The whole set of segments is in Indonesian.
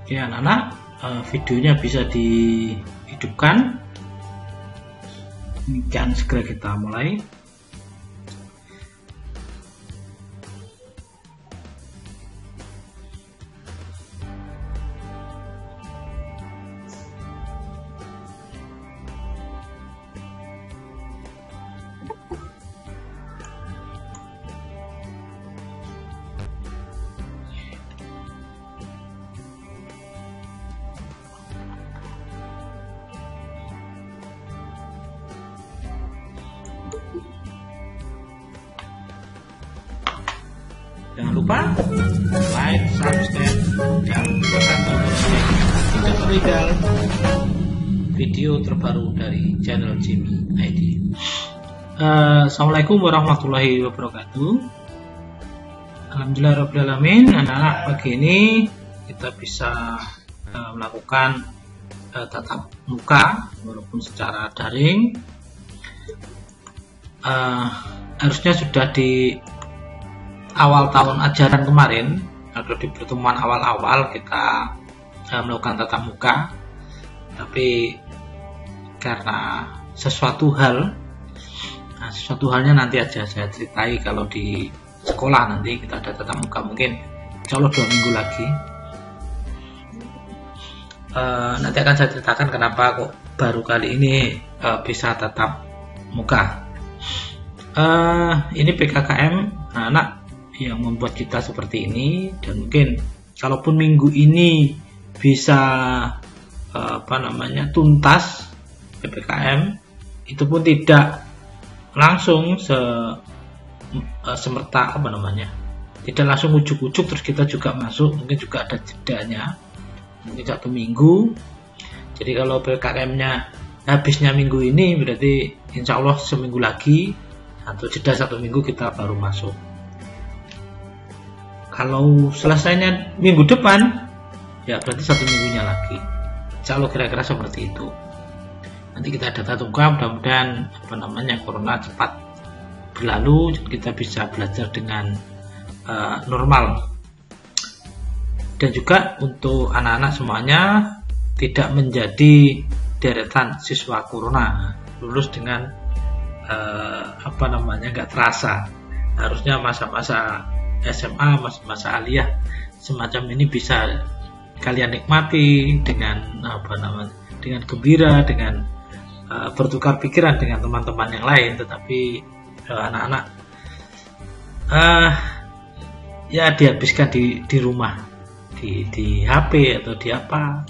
Oke anak-anak, videonya bisa dihidupkan. Demikian, segera kita mulai. Jangan lupa like, subscribe, dan tekan tombol lonceng untuk tutorial video terbaru dari channel Jimmy ID. Assalamualaikum warahmatullahi wabarakatuh. Alhamdulillahirrahmanirrahim. Anak-anak, pagi ini kita bisa melakukan tatap muka walaupun secara daring. Harusnya sudah di awal tahun ajaran kemarin atau di pertemuan awal-awal kita melakukan tatap muka, tapi karena sesuatu halnya nanti aja saya ceritai. Kalau di sekolah nanti kita ada tatap muka, mungkin insya Allah 2 minggu lagi. Nanti akan saya ceritakan kenapa kok baru kali ini bisa tatap muka. Ini PKKM anak yang membuat kita seperti ini, dan mungkin kalaupun minggu ini bisa tuntas PPKM, itu pun tidak langsung semerta tidak langsung ujuk-ujuk terus kita juga masuk, mungkin juga ada jedanya, mungkin 1 minggu. Jadi kalau PPKM-nya habisnya minggu ini, berarti insya Allah seminggu lagi atau jeda 1 minggu kita baru masuk. Kalau selesainya minggu depan, ya berarti 1 minggunya lagi. Insya Allah kira-kira seperti itu. Nanti kita ada tatap muka, mudah-mudahan corona cepat berlalu dan kita bisa belajar dengan normal. Dan juga untuk anak-anak semuanya tidak menjadi deretan siswa corona, lulus dengan nggak terasa. Harusnya masa-masa SMA, masa aliyah semacam ini bisa kalian nikmati dengan dengan gembira, dengan bertukar pikiran dengan teman-teman yang lain. Tetapi anak-anak ya dihabiskan di rumah, di HP atau di apa.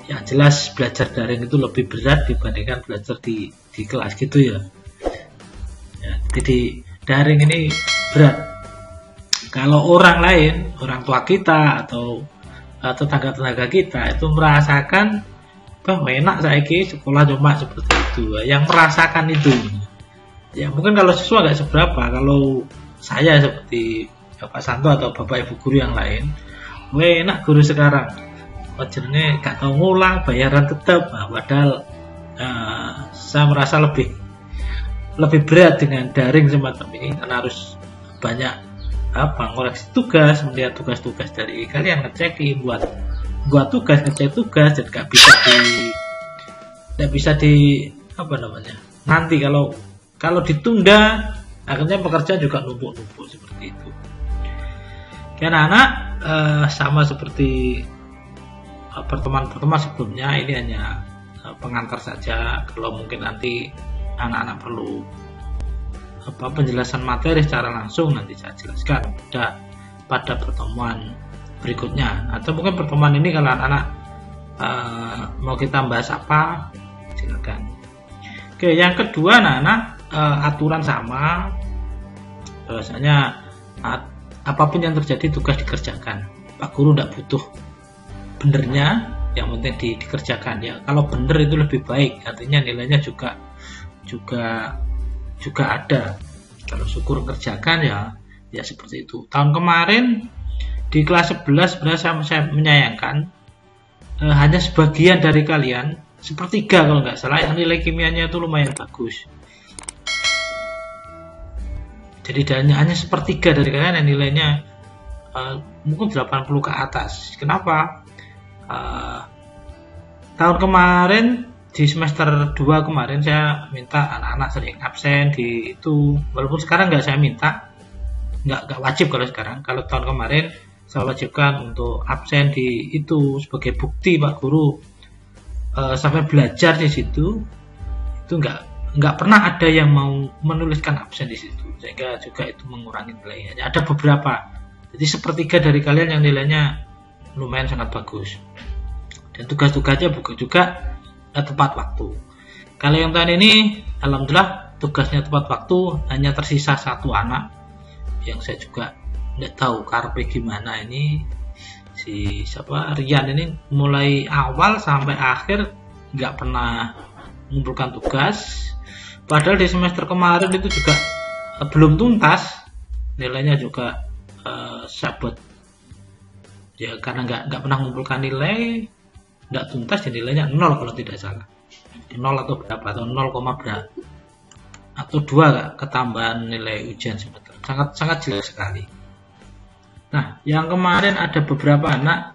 Yang jelas belajar daring itu lebih berat dibandingkan belajar di kelas gitu ya. Jadi daring ini berat. Kalau orang lain, orang tua kita atau tetangga-tetangga kita itu merasakan bahwa enak saiki sekolah cuma seperti itu, yang merasakan itu. Ya mungkin kalau siswa nggak seberapa, kalau saya seperti Bapak Santo atau Bapak Ibu guru yang lain, enak guru sekarang, wajarnya nggak tahu ngulang, bayaran tetap. Padahal saya merasa lebih berat dengan daring semacam ini, karena harus banyak ngoreksi tugas, melihat tugas-tugas dari kalian, ngecekin, buat tugas, ngecek tugas, dan nggak bisa di nanti kalau ditunda akhirnya pekerjaan juga numpuk seperti itu. Karena anak sama seperti pertemuan sebelumnya, ini hanya pengantar saja. Kalau mungkin nanti anak-anak perlu penjelasan materi secara langsung, nanti saya jelaskan pada pertemuan berikutnya, atau mungkin pertemuan ini kalau anak-anak mau kita bahas apa, silakan. Oke, yang kedua anak-anak, aturan sama, bahwasanya apapun yang terjadi tugas dikerjakan. Pak Guru tidak butuh benernya, yang penting dikerjakan ya. Kalau bener itu lebih baik, artinya nilainya juga ada. Kalau syukur kerjakan ya seperti itu. Tahun kemarin di kelas 11 sebenarnya saya menyayangkan hanya sebagian dari kalian, sepertiga kalau nggak salah, yang nilai kimianya itu lumayan bagus. Jadi hanya sepertiga dari kalian yang nilainya mungkin 80 ke atas. Kenapa? uh, tahun kemarin di semester 2 kemarin saya minta anak-anak sering absen di itu, walaupun sekarang nggak saya minta, nggak wajib kalau sekarang. Kalau tahun kemarin saya wajibkan untuk absen di itu sebagai bukti Pak Guru sampai belajar di situ. Itu nggak pernah ada yang mau menuliskan absen di situ, sehingga juga itu mengurangi nilainya. Ada beberapa, jadi sepertiga dari kalian yang nilainya lumayan sangat bagus, dan tugas-tugasnya juga tepat waktu. Kalau yang tahun ini alhamdulillah tugasnya tepat waktu, hanya tersisa satu anak yang saya juga tidak tahu karpe gimana ini, si siapa Rian ini mulai awal sampai akhir nggak pernah mengumpulkan tugas, padahal di semester kemarin itu juga belum tuntas, nilainya juga sabot ya, karena nggak pernah mengumpulkan nilai, nggak tuntas, jadi nilainya 0 kalau tidak salah, 0 atau berapa, atau 0, berapa atau 2 ketambahan nilai ujian semester, sangat jelek sekali. Nah, yang kemarin ada beberapa anak,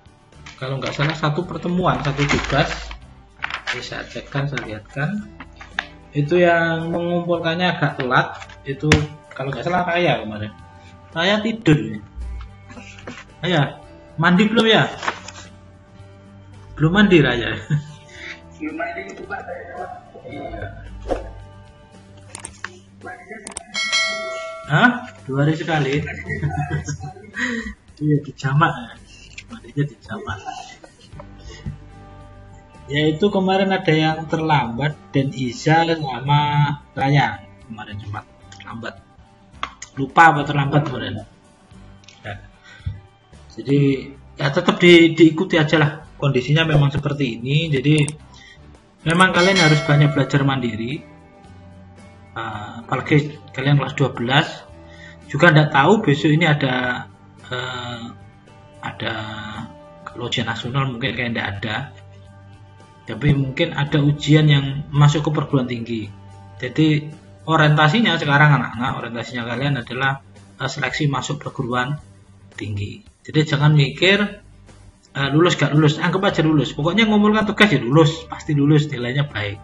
kalau nggak salah satu pertemuan, satu tugas, saya cekkan, saya lihatkan, itu yang mengumpulkannya agak telat, itu kalau nggak salah Raya kemarin. Raya tidur. Raya, mandi belum ya? Belum mandi Raya. Belum mandi itu Pak. Iya. Hah? 2 hari sekali? Iya, dijamak. Mandinya dijamak. Yaitu kemarin ada yang terlambat, dan Isa sama Raya kemarin cuma terlambat. Lupa apa terlambat kemarin. Ya. Jadi ya tetap diikuti aja lah, kondisinya memang seperti ini. Jadi memang kalian harus banyak belajar mandiri, apalagi kalian kelas 12 juga tidak tahu besok ini ada kalau ujian nasional mungkin kayak tidak ada, tapi mungkin ada ujian yang masuk ke perguruan tinggi. Jadi orientasinya sekarang anak-anak, orientasinya kalian adalah seleksi masuk perguruan tinggi. Jadi jangan mikir lulus gak lulus, anggap aja lulus. Pokoknya ngumpulkan tugas ya lulus, pasti lulus, nilainya baik.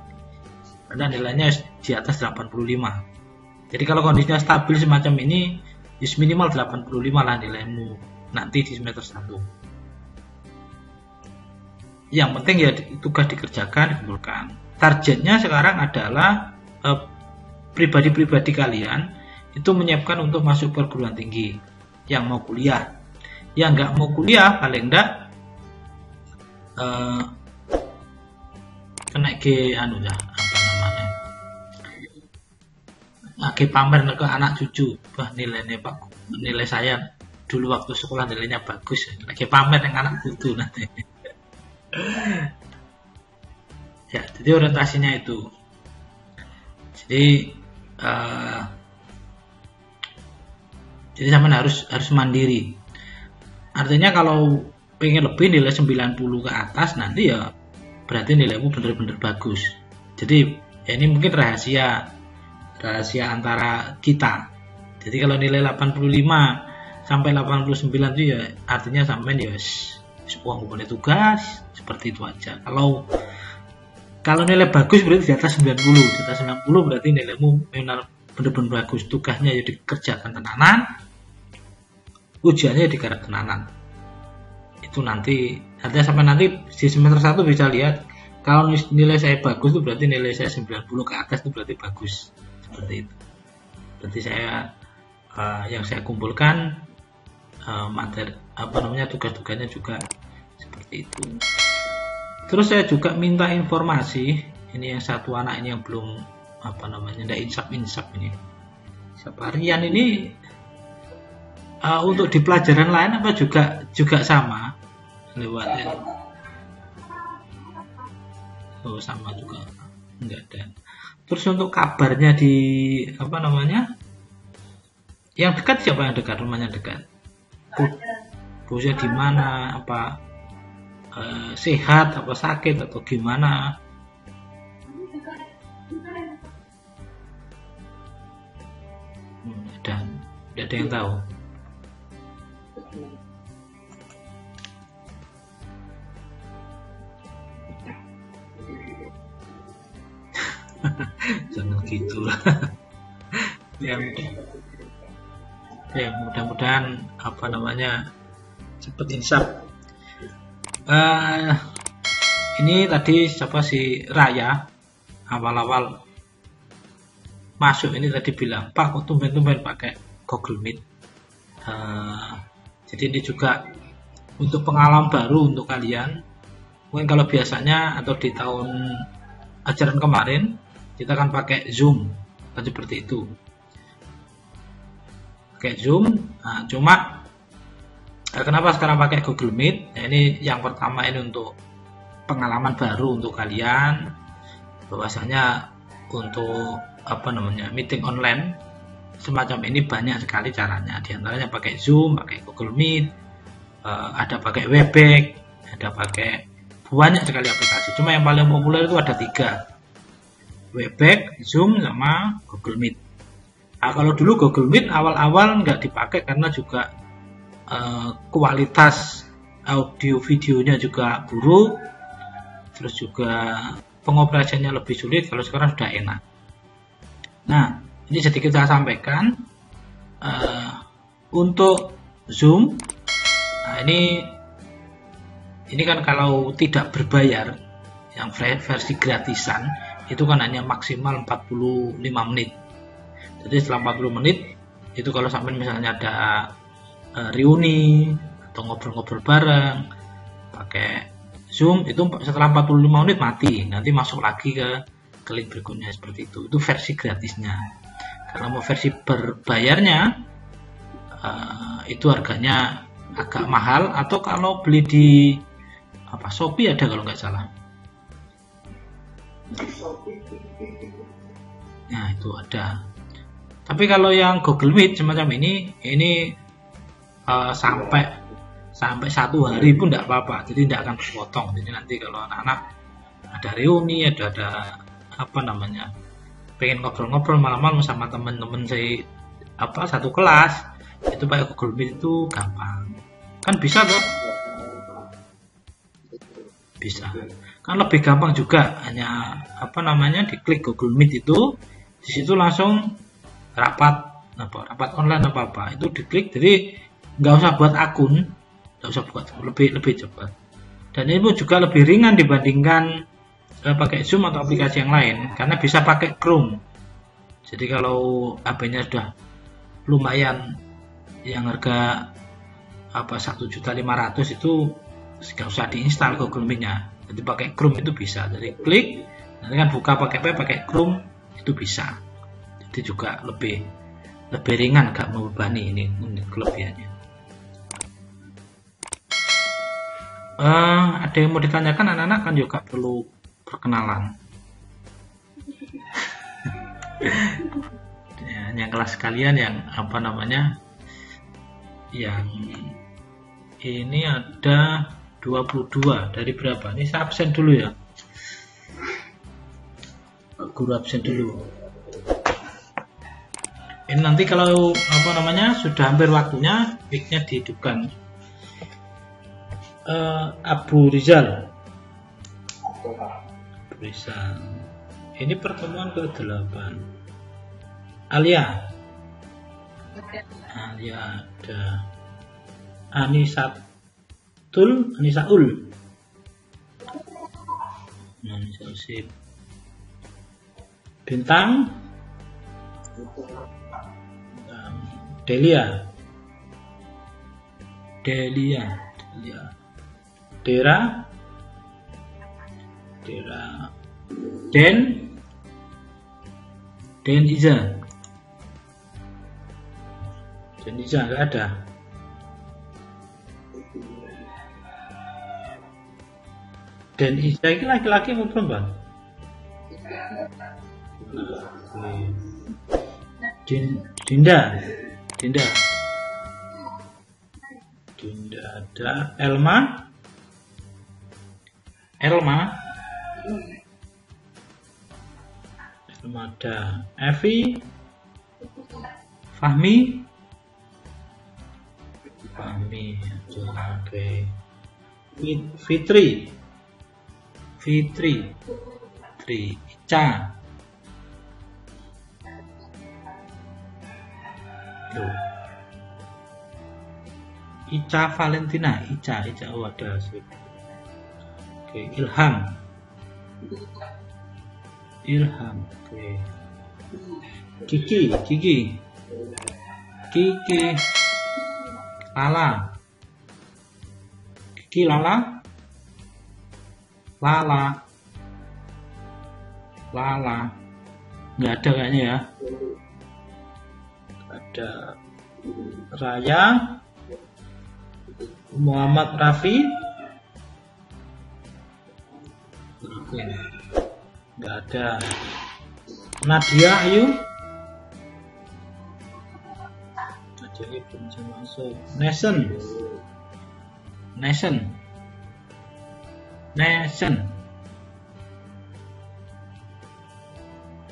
Karena nilainya di atas 85. Jadi kalau kondisinya stabil semacam ini, minimal 85 lah nilaimu nanti di semester 1. Yang penting ya tugas dikerjakan, dikumpulkan. Targetnya sekarang adalah pribadi-pribadi kalian itu menyiapkan untuk masuk perguruan tinggi. Yang mau kuliah, yang nggak mau kuliah paling enggak kena ke pamer ke anak cucu, wah nilainya Pak, nilai saya dulu waktu sekolah nilainya bagus, lagi pamer dengan anak cucu nanti. Ya, jadi orientasinya itu. Jadi sama harus mandiri. Artinya kalau pengen lebih nilai 90 ke atas nanti ya berarti nilaimu benar-benar bagus. Jadi ya ini mungkin rahasia antara kita. Jadi kalau nilai 85 sampai 89 itu ya artinya sampai ya sebuah ngumpulin tugas seperti itu aja. Kalau nilai bagus berarti di atas 90, di atas 90 berarti nilaimu benar-benar bagus, tugasnya ya dikerjakan tenanan, ujiannya digarap tenanan. Itu nanti artinya sampai nanti di semester 1 bisa lihat kalau nilai saya bagus itu berarti nilai saya 90 ke atas itu berarti bagus, seperti itu. Berarti saya yang saya kumpulkan materi tugas-tugasnya juga seperti itu. Terus saya juga minta informasi, ini yang satu anak ini yang belum tidak insaf ini. Siapa Rian ini untuk di pelajaran lain apa juga sama lewat ya? Oh sama juga, enggak ada. Terus untuk kabarnya di yang dekat, siapa yang dekat, rumahnya dekat? Bosnya di mana? Apa sehat? Apa sakit? Atau gimana? Dan tidak ada yang tahu. Jangan gitulah. Ya, mudah-mudahan apa namanya cepat insaf. Ini tadi siapa si Raya awal-awal masuk ini tadi bilang, Pak kok tumben-tumben pakai Google Meet. Jadi ini juga untuk pengalaman baru untuk kalian. Mungkin kalau biasanya atau di tahun ajaran kemarin kita akan pakai Zoom, kan seperti itu. Pakai Zoom, cuma kenapa sekarang pakai Google Meet? Nah, ini yang pertama ini untuk pengalaman baru untuk kalian, bahwasanya untuk apa namanya meeting online semacam ini banyak sekali caranya. Di antaranya pakai Zoom, pakai Google Meet, ada pakai Webex, ada pakai banyak sekali aplikasi. Cuma yang paling populer itu ada 3, Webex, Zoom, sama Google Meet. Nah, kalau dulu Google Meet awal-awal nggak dipakai karena juga kualitas audio videonya juga buruk, terus juga pengoperasiannya lebih sulit. Kalau sekarang sudah enak. Nah, ini sedikit saya sampaikan untuk Zoom. Nah, ini kan kalau tidak berbayar, yang versi gratisan itu kan hanya maksimal 45 menit. Jadi setelah 40 menit itu kalau sampai misalnya ada reuni atau ngobrol-ngobrol bareng pakai Zoom, itu setelah 45 menit mati, nanti masuk lagi ke link berikutnya seperti itu. Itu versi gratisnya. Kalau mau versi berbayarnya itu harganya agak mahal, atau kalau beli di Shopee ada kalau nggak salah. Nah, itu ada. Tapi kalau yang Google Meet semacam ini sampai 1 hari pun tidak apa-apa, jadi tidak akan terpotong. Jadi nanti kalau anak-anak ada reuni, ada apa namanya, pengen ngobrol-ngobrol malam-malam sama teman-teman saya satu kelas, itu pakai Google Meet itu gampang. Kan bisa toh? Bisa. Kan lebih gampang juga, hanya diklik Google Meet itu, di situ langsung rapat online apa itu diklik, jadi nggak usah buat akun, nggak usah buat, lebih cepat. Dan ini pun juga lebih ringan dibandingkan pakai Zoom atau aplikasi yang lain, karena bisa pakai Chrome. Jadi kalau HP-nya sudah lumayan, yang harga 1.500.000 itu nggak usah diinstal Google Meet-nya, jadi pakai Chrome itu bisa. Jadi klik, nanti kan buka pakai Chrome itu bisa. Jadi juga lebih ringan, gak membebani. Ini kelebihannya. Ada yang mau ditanyakan anak-anak? Kan juga perlu perkenalan. Yang kelas kalian yang yang ini ada 22 dari berapa? Ini saya absen dulu ya. Guru absen dulu. Ini nanti kalau sudah hampir waktunya, mic-nya dihidupkan. Abu Rizal. Ini pertemuan ke-8. Alia ada. Anisaul. Sip. Bintang. Delia. Dera. Den Iza nggak ada. Den Iza ini laki-laki mau perempuan? Dinda ada. Elma ada. Evi, Fahmi, oke. Fitri, Ica, Tuh. Ica Valentina, Ica, oh ada. Oke, Ilham. Oke. Kiki. Lala. Kiki, Lala. Nggak ada kayaknya ya. Ada Raya, Muhammad Rafi. Oke. Nggak ada. Nadia Ayu. Nadia ini belum bisa masuk. Nation.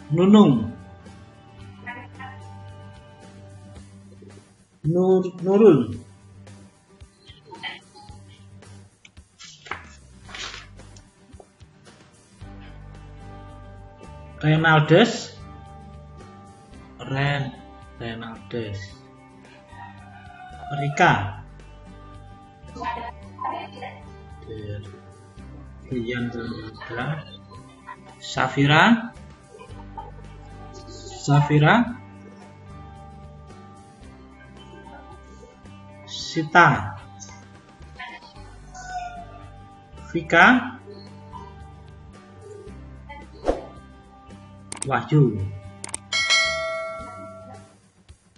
Nunung. Nurul. Renaldes. Rika. Rian Zandra. Safira. Sita. Vika. Wahyu.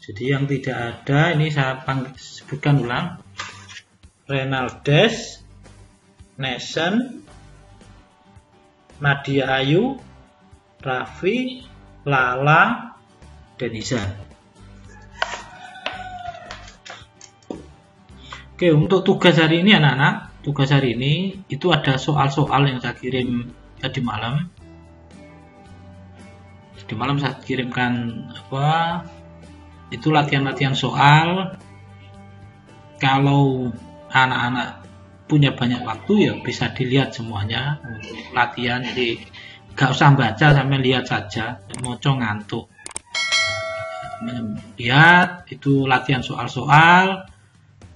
Jadi yang tidak ada ini saya sebutkan ulang. Renaldes, Nation, Nadia Ayu, Raffi, Lala, Denisa. Oke, untuk tugas hari ini anak-anak, tugas hari ini itu ada soal-soal yang saya kirim tadi malam. Di malam saya kirimkan itu latihan-latihan soal. Kalau anak-anak punya banyak waktu ya bisa dilihat semuanya untuk latihan, jadi gak usah baca sampai lihat saja, moco ngantuk. Lihat itu latihan soal-soal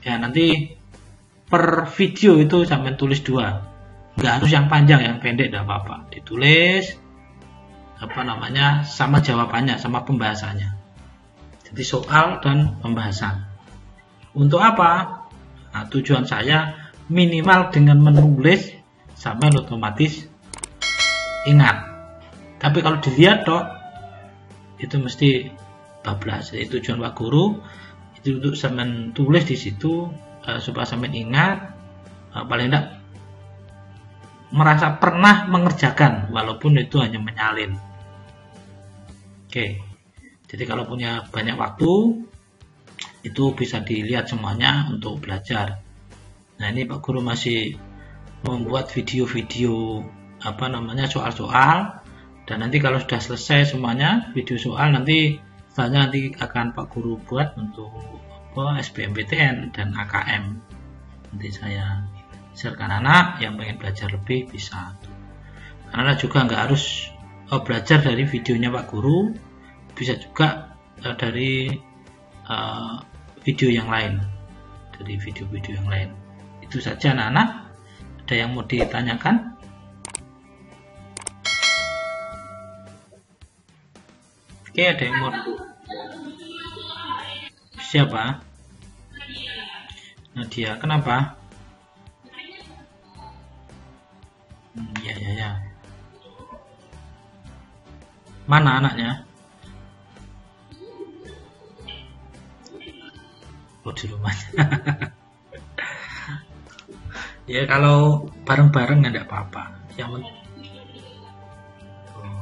ya, nanti per video itu sampai tulis 2, nggak harus yang panjang, yang pendek tidak apa-apa, ditulis sama jawabannya, sama pembahasannya. Jadi soal dan pembahasan. Untuk apa? Nah, tujuan saya minimal dengan menulis sampai otomatis ingat. Tapi kalau dilihat itu mesti bablas. Jadi tujuan Pak Guru itu untuk sampean tulis di situ supaya sampean ingat, paling tidak merasa pernah mengerjakan walaupun itu hanya menyalin. Oke, jadi kalau punya banyak waktu itu bisa dilihat semuanya untuk belajar. Nah, ini Pak Guru masih membuat video-video soal-soal, dan nanti kalau sudah selesai semuanya video soal, nanti akan Pak Guru buat untuk SBMPTN dan AKM. Nanti saya sharekan anak yang pengen belajar lebih bisa. Karena juga nggak harus belajar dari videonya Pak Guru, bisa juga dari video yang lain, dari video-video yang lain. Itu saja anak-anak. Ada yang mau ditanyakan? Oke, ada yang mau. Siapa? Nadia, kenapa? Ya. Mana anaknya? Di rumahnya. Ya, kalau bareng-bareng nggak apa-apa.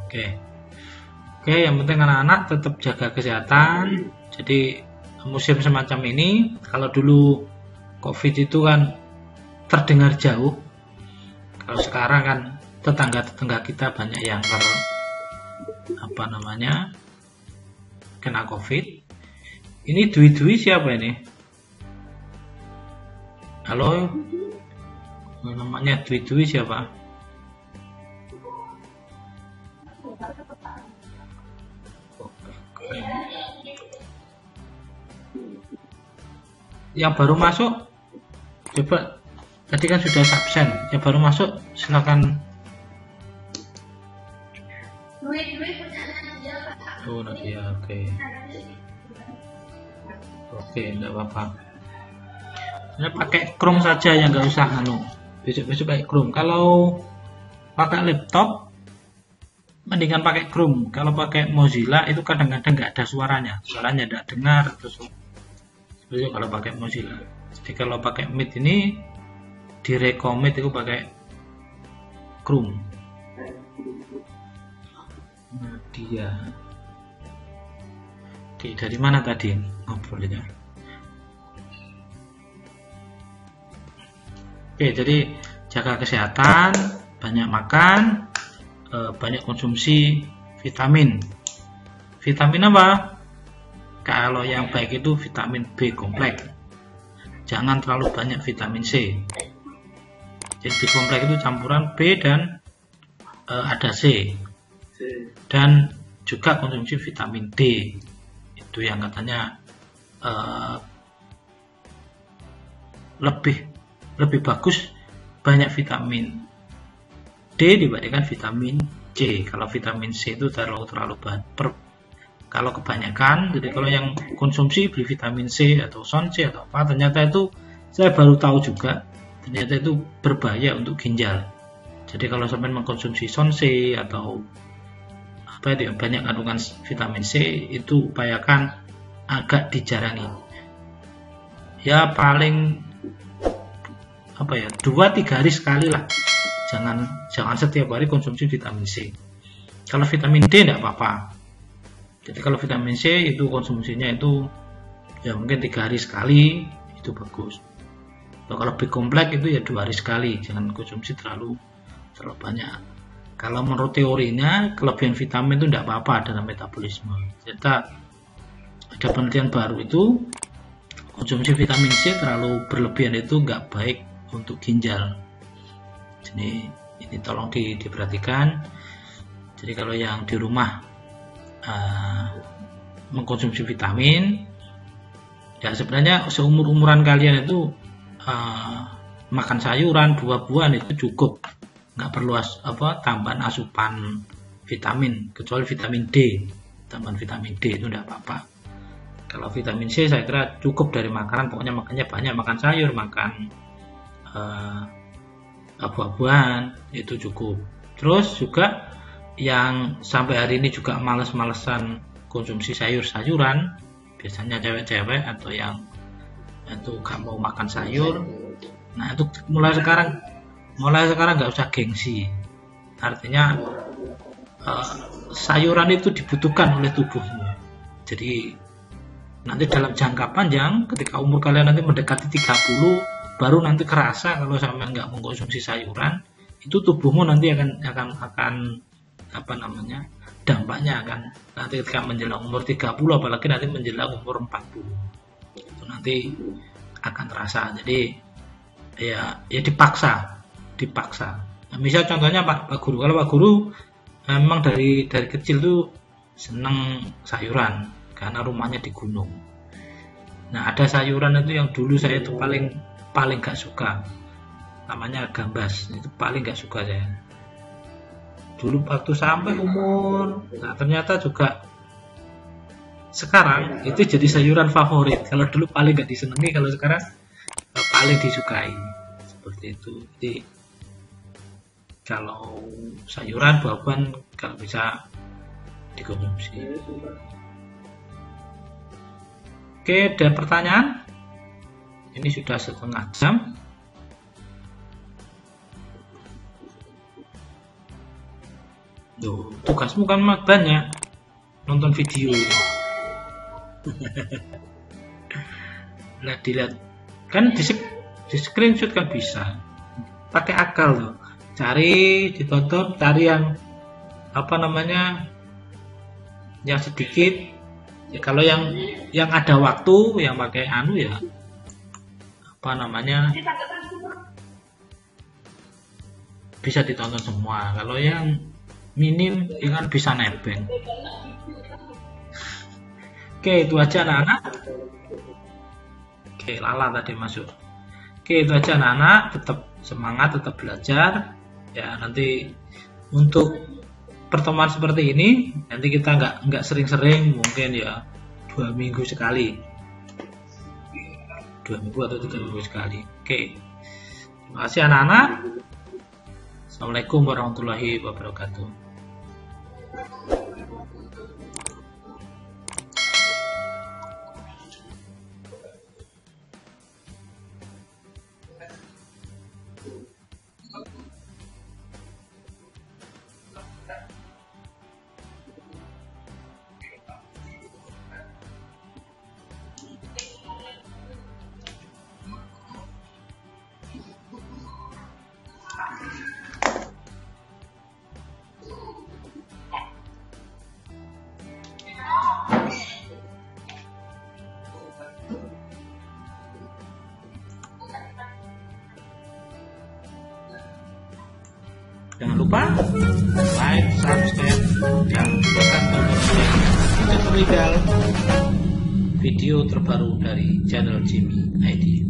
Oke, yang penting anak-anak tetap jaga kesehatan. Jadi musim semacam ini, kalau dulu COVID itu kan terdengar jauh, kalau sekarang kan tetangga-tetangga kita banyak yang kena COVID. Ini Dwi siapa ini? Halo, namanya Dwi siapa? yang baru masuk coba, tadi kan sudah subsen, yang baru masuk silakan. Oh Nadia, oke. Oke, enggak apa-apa. Ini pakai Chrome saja ya, nggak usah besok pakai Chrome. Kalau pakai laptop mendingan pakai Chrome. Kalau pakai Mozilla itu kadang-kadang nggak ada suaranya nggak dengar terus. Itu kalau pakai Mozilla. Jadi kalau pakai Meet ini direkomend itu pakai Chrome. Nadia. Oke, dari mana tadi ngobrolnya? Oke, jadi jaga kesehatan, banyak makan, banyak konsumsi vitamin. Vitamin apa? Kalau yang baik itu vitamin B kompleks. Jangan terlalu banyak vitamin C. Jadi B kompleks itu campuran B dan ada C. Dan juga konsumsi vitamin D. Itu yang katanya lebih bagus banyak vitamin D dibandingkan vitamin C. Kalau vitamin C itu terlalu kalau kebanyakan. Jadi kalau yang konsumsi beli vitamin C atau Son C atau apa, ternyata itu saya baru tahu juga, ternyata itu berbahaya untuk ginjal. Jadi kalau sampai mengkonsumsi Son C atau apa itu banyak kandungan vitamin C, itu upayakan agak dijarangi. Ya paling 2-3 hari sekali lah. Jangan setiap hari konsumsi vitamin C. Kalau vitamin D tidak apa-apa. Jadi kalau vitamin C itu konsumsinya itu ya mungkin 3 hari sekali, itu bagus. Kalau B kompleks itu ya 2 hari sekali. Jangan konsumsi terlalu banyak. Kalau menurut teorinya kelebihan vitamin itu tidak apa-apa dalam metabolisme. Ternyata ada penelitian baru itu konsumsi vitamin C terlalu berlebihan itu nggak baik untuk ginjal. Jadi ini tolong diperhatikan. Jadi kalau yang di rumah mengkonsumsi vitamin, ya sebenarnya seumur-umuran kalian itu makan sayuran, buah-buahan itu cukup. Nggak perlu tambahan asupan vitamin, kecuali vitamin D. Tambahan vitamin D itu tidak apa-apa. Kalau vitamin C saya kira cukup dari makanan, pokoknya makannya banyak, makan sayur, makan buah-buahan itu cukup. Terus juga yang sampai hari ini juga males-malesan konsumsi sayur-sayuran, biasanya cewek-cewek atau yang itu nggak mau makan sayur, nah itu mulai sekarang nggak usah gengsi. Artinya sayuran itu dibutuhkan oleh tubuhmu. Jadi nanti dalam jangka panjang ketika umur kalian nanti mendekati 30 baru nanti kerasa kalau sampai nggak mengkonsumsi sayuran, itu tubuhmu nanti akan dampaknya akan nanti ketika menjelang umur 30, apalagi nanti menjelang umur 40 itu nanti akan terasa. Jadi ya dipaksa. Nah, misal contohnya Pak Guru, kalau Pak Guru memang dari kecil tuh seneng sayuran karena rumahnya di gunung. Nah ada sayuran itu yang dulu saya itu paling gak suka, namanya gambas. Itu paling gak suka saya dulu waktu sampai umur. Nah ternyata juga sekarang itu jadi sayuran favorit. Kalau dulu paling gak disenangi, kalau sekarang paling disukai. Seperti itu. Jadi kalau sayuran, buah-buahan kalau bisa dikonsumsi. Oke, ada pertanyaan? Ini sudah 1/2 jam. Duh, tugasmu kan banyak nonton video. Nah, dilihat kan di screenshot kan bisa. Pakai akal loh. Cari, ditonton, cari yang yang sedikit. Ya, kalau yang ada waktu, yang pakai ya bisa ditonton semua. Kalau yang minim kan bisa nebeng. Oke, itu aja anak-anak. Oke, Lala tadi masuk. Oke, itu aja anak-anak, tetap semangat, tetap belajar. Ya, nanti untuk pertemuan seperti ini, nanti kita nggak sering-sering, mungkin ya 2 minggu sekali. 2 minggu atau 3 minggu sekali. Oke. Terima kasih anak-anak. Assalamualaikum warahmatullahi wabarakatuh. Jangan lupa like, subscribe, dan tekan tombol lonceng untuk tutorial video terbaru dari channel Jimmy ID.